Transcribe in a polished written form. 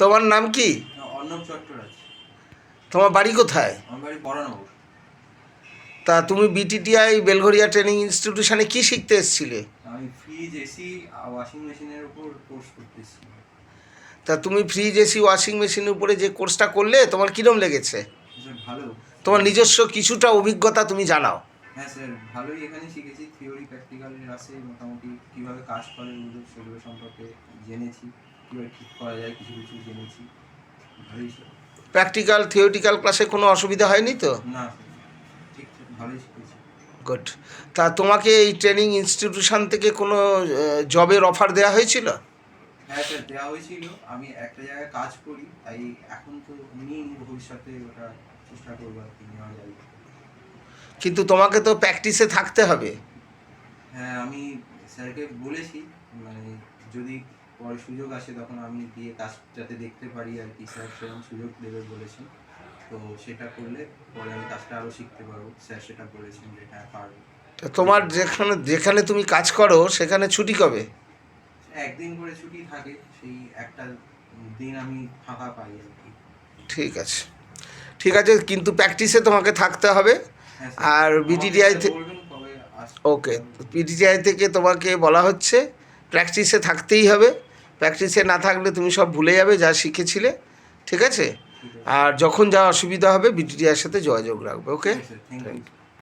তোমার নাম কি? অর্ণব চট্টরাজ। তোমার বাড়ি কোথায়? আমার বাড়ি বরানগর। তা তুমি বিটিটিআই বেলঘরিয়া ট্রেনিং ইনস্টিটিউশনে কি শিখতে এসেছিলে? আমি ফ্রিজ, এসি, ওয়াশিং মেশিনের উপর কোর্স করতেছি। তা তুমি ফ্রিজ এসি ওয়াশিং মেশিনের উপরে যে কোর্সটা করলে তোমার কীরকম লেগেছে? স্যার ভালো। তোমার নিজস্ব কিছুটা অভিজ্ঞতা তুমি জানাও। হ্যাঁ স্যার, ভালোই এখানে শিখেছি। থিওরি প্র্যাকটিক্যালের আছে, মোটামুটি কীভাবে কাজ করে সেগুলো সম্পর্কে জেনেছি, কীভাবে ঠিক করা যায় কিছু কিছু জেনেছি। ভালোই ছিল। প্র্যাকটিক্যাল থিওরিটিক্যাল ক্লাসে কোনো অসুবিধা হয়নি তো? না ঠিক ভালোই শিখেছি। গুড। তা তোমাকে এই ট্রেনিং ইনস্টিটিউশন থেকে কোনো জবের অফার দেওয়া হয়েছিল? হ্যাঁ স্যার, দেওয়া হয়েছিল। আমি একটা জায়গায় কাজ করি, তাই এখন তো নিইনি, ভবিষ্যতে ওটা চেষ্টা করবো আর কি নেওয়া যায়। কিন্তু তোমাকে তো প্র্যাকটিসে থাকতে হবে। হ্যাঁ, আমি স্যারকে বলেছি, মানে যদি পরে সুযোগ আসে তখন আমি গিয়ে কাজ যাতে দেখতে পারি আর কি, স্যার সেরকম সুযোগ দেবে বলেছেন। তো সেটা করলে পরে আমি কাজটা আরও শিখতে পারবো। স্যার সেটা বলেছেন যে হ্যাঁ পারবো। তা তোমার যেখানে যেখানে তুমি কাজ করো সেখানে ছুটি কবে? একদিন করে ছুটি থাকে, সেই একটা দিন আমি ফাঁকা পাই আর কি। ঠিক আছে, ঠিক আছে, কিন্তু প্র্যাকটিসে তোমাকে থাকতে হবে। হ্যাঁ আর স্যার, বিটিটিআই বলবেন কবে ওকে, বিটিটিআই থেকে তোমাকে বলা হচ্ছে প্র্যাকটিসে থাকতেই হবে। প্র্যাকটিসে না থাকলে তুমি সব ভুলে যাবে যা শিখেছিলে। ঠিক আছে? ঠিক আছে আর যখন যা অসুবিধা হবে বিটিটিআইয়ের সাথে যোগাযোগ রাখবে। ওকে, স্যার, থ্যাংক ইউ।